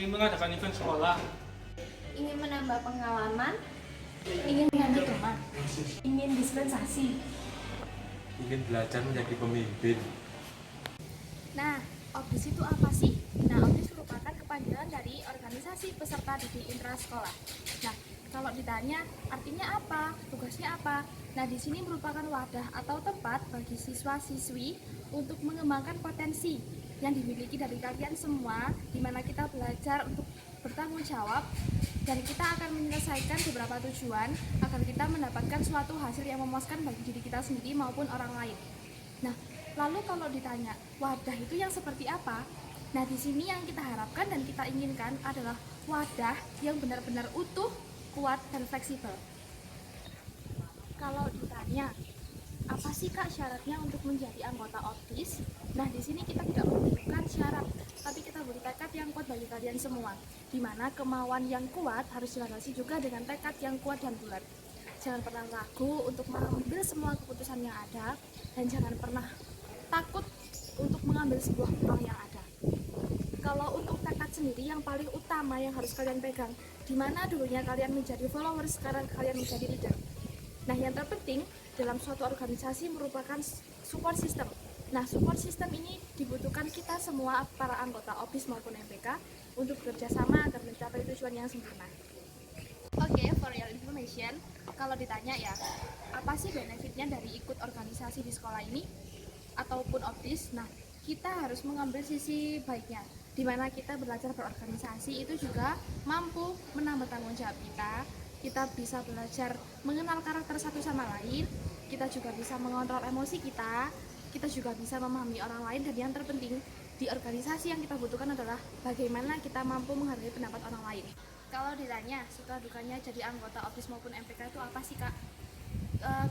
Ingin mengadakan event sekolah. Ingin menambah pengalaman, Ingin mengganti teman, ingin dispensasi. Ingin belajar menjadi pemimpin. Nah, OBDIS itu apa sih? Nah, OBDIS merupakan kepanjangan dari organisasi peserta didik intrasekolah. Nah, kalau ditanya artinya apa, tugasnya apa? Nah, di sini merupakan wadah atau tempat bagi siswa-siswi untuk mengembangkan potensi yang dimiliki dari kalian semua, di mana kita belajar untuk bertanggung jawab dan kita akan menyelesaikan beberapa tujuan agar kita mendapatkan suatu hasil yang memuaskan bagi diri kita sendiri maupun orang lain. Nah, lalu kalau ditanya wadah itu yang seperti apa? Nah, di sini yang kita harapkan dan kita inginkan adalah wadah yang benar-benar utuh, kuat, dan fleksibel. Kalau ditanya apa sih Kak syaratnya untuk menjadi anggota OBDIS? Nah, di sini kita tidak membutuhkan syarat, tapi kita beri tekad yang kuat bagi kalian semua. Di mana kemauan yang kuat harus dilandasi juga dengan tekad yang kuat dan bulat. Jangan pernah ragu untuk mengambil semua keputusan yang ada, dan jangan pernah takut untuk mengambil sebuah peluang yang ada. Kalau untuk tekad sendiri yang paling utama yang harus kalian pegang, di mana dulunya kalian menjadi followers, sekarang kalian menjadi leader. Nah, yang terpenting dalam suatu organisasi merupakan support system. Nah, support system ini dibutuhkan kita semua para anggota OBDIS maupun MPK untuk bekerja sama agar mencapai tujuan yang sempurna. Oke, for your information, kalau ditanya ya, apa sih benefitnya dari ikut organisasi di sekolah ini ataupun OBDIS? Nah, kita harus mengambil sisi baiknya, di mana kita belajar berorganisasi itu juga mampu menambah tanggung jawab kita bisa belajar mengenal karakter satu sama lain, kita juga bisa mengontrol emosi kita juga bisa memahami orang lain, dan yang terpenting di organisasi yang kita butuhkan adalah bagaimana kita mampu menghargai pendapat orang lain. Kalau ditanya suka dukanya jadi anggota OBDIS maupun MPK itu apa sih Kak?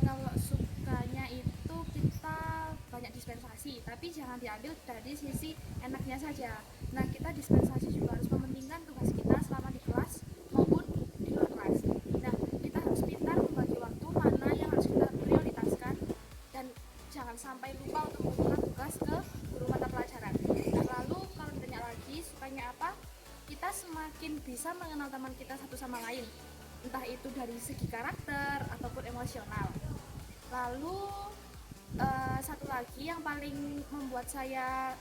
Kalau sukanya itu kita banyak dispensasi, tapi jangan diambil dari sisi enaknya saja. Nah, kita dispensasi juga harus mementingkan tugas kita selama di kelas maupun di luar kelas. Nah, kita harus pintar membagi waktu mana yang harus kita prioritaskan dan jangan sampai lupa untuk mengumpulkan tugas ke guru mata pelajaran. Nah, lalu kalau ditanya lagi sukanya apa, kita semakin bisa mengenal teman kita satu sama lain, entah itu dari segi karakter ataupun emosional. Lalu satu lagi yang paling membuat saya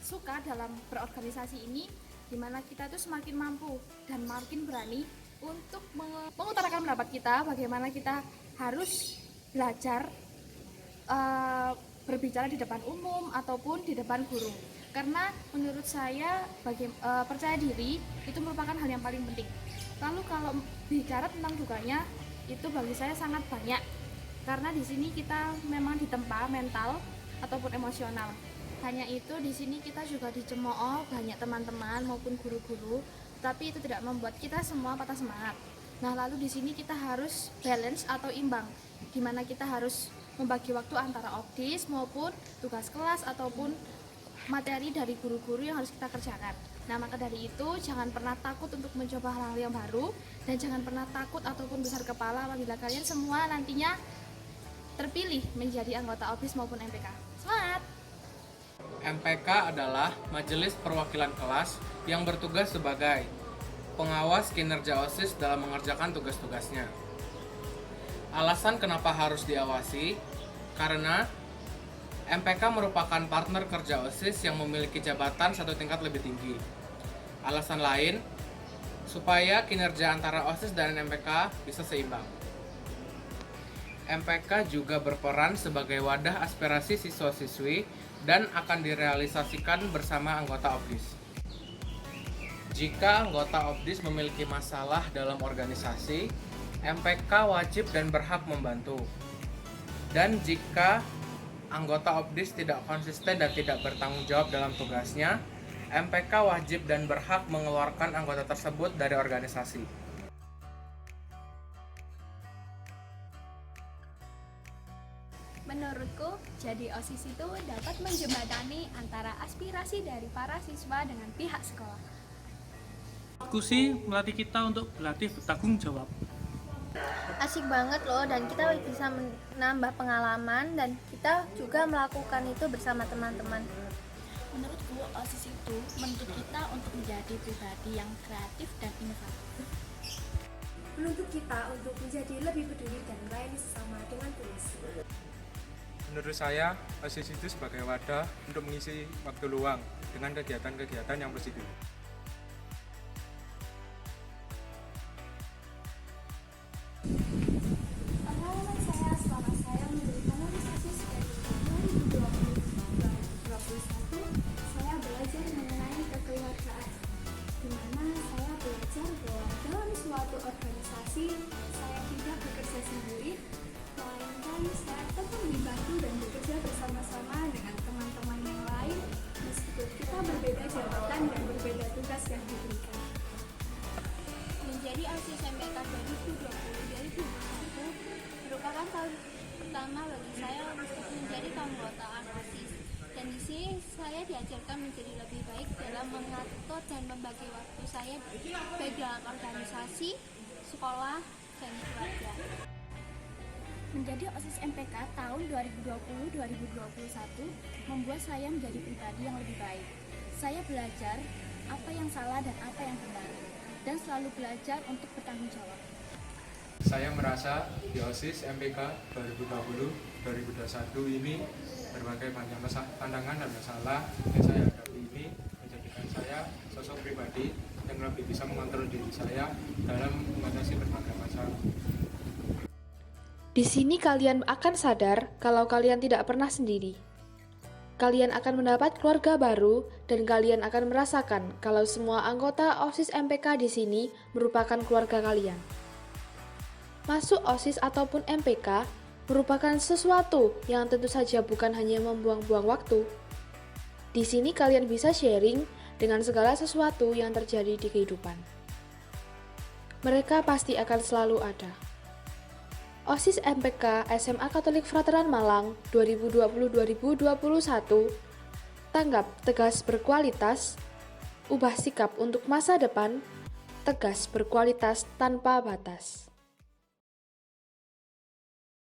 suka dalam berorganisasi ini, dimana kita tuh semakin mampu dan makin berani untuk mengutarakan pendapat kita, bagaimana kita harus belajar berbicara di depan umum ataupun di depan guru. Karena menurut saya percaya diri itu merupakan hal yang paling penting. Lalu kalau bicara tentang dukanya, itu bagi saya sangat banyak. Karena di sini kita memang ditempa mental ataupun emosional. Hanya itu di sini kita juga dicemooh banyak teman-teman maupun guru-guru, tapi itu tidak membuat kita semua patah semangat. Nah, lalu di sini kita harus balance atau imbang, di mana kita harus membagi waktu antara OBDIS maupun tugas kelas ataupun materi dari guru-guru yang harus kita kerjakan. Nah, maka dari itu jangan pernah takut untuk mencoba hal-hal yang baru, dan jangan pernah takut ataupun besar kepala apabila kalian semua nantinya terpilih menjadi anggota OBDIS maupun MPK. Semangat! MPK adalah Majelis Perwakilan Kelas yang bertugas sebagai pengawas kinerja OSIS dalam mengerjakan tugas-tugasnya. Alasan kenapa harus diawasi? Karena MPK merupakan partner kerja OSIS yang memiliki jabatan satu tingkat lebih tinggi. Alasan lain, supaya kinerja antara OSIS dan MPK bisa seimbang. MPK juga berperan sebagai wadah aspirasi siswa-siswi dan akan direalisasikan bersama anggota OBDIS. Jika anggota OBDIS memiliki masalah dalam organisasi, MPK wajib dan berhak membantu. Dan jika anggota OBDIS tidak konsisten dan tidak bertanggung jawab dalam tugasnya, MPK wajib dan berhak mengeluarkan anggota tersebut dari organisasi. menurutku jadi OSIS itu dapat menjembatani antara aspirasi dari para siswa dengan pihak sekolah. Aku sih melatih kita untuk berlatih bertanggung jawab. Asik banget loh, dan kita bisa menambah pengalaman dan kita juga melakukan itu bersama teman-teman. Menurutku OSIS itu menuntut kita untuk menjadi pribadi yang kreatif dan inovatif. Menuntut kita untuk menjadi lebih peduli dan melayani sesama dengan tulus. Menurut saya, OSIS itu sebagai wadah untuk mengisi waktu luang dengan kegiatan-kegiatan yang positif. Pengalaman saya selama saya menjadi pengurus OSIS dari 2020-2021, saya belajar mengenai kekeluargaan, di mana saya belajar bahwa dalam suatu organisasi saya tidak bekerja sendiri, melainkan saya tetap dibantu dan bekerja bersama-sama dengan teman-teman yang lain, meskipun kita berbeda jabatan dan berbeda tugas yang diberikan. Menjadi OSIS MPK 2020-2021 merupakan tahun pertama bagi saya untuk menjadi keanggotaan OSIS. Dan di sini saya diajarkan menjadi lebih baik dalam mengatur dan membagi waktu saya baik dalam organisasi, sekolah, dan keluarga. Menjadi OSIS MPK tahun 2020-2021 membuat saya menjadi pribadi yang lebih baik. Saya belajar apa yang salah dan apa yang benar, dan selalu belajar untuk bertanggung jawab. Saya merasa di OSIS MPK 2020-2021 ini berbagai macam tantangan dan masalah yang saya hadapi ini menjadikan saya sosok pribadi yang lebih bisa mengontrol diri saya dalam mengatasi berbagai masalah. Di sini kalian akan sadar kalau kalian tidak pernah sendiri. Kalian akan mendapat keluarga baru dan kalian akan merasakan kalau semua anggota OSIS MPK di sini merupakan keluarga kalian. Masuk OSIS ataupun MPK merupakan sesuatu yang tentu saja bukan hanya membuang-buang waktu. Di sini kalian bisa sharing dengan segala sesuatu yang terjadi di kehidupan. Mereka pasti akan selalu ada. OSIS MPK SMA Katolik Frateran Malang 2020-2021 tanggap tegas berkualitas, ubah sikap untuk masa depan, tegas berkualitas tanpa batas.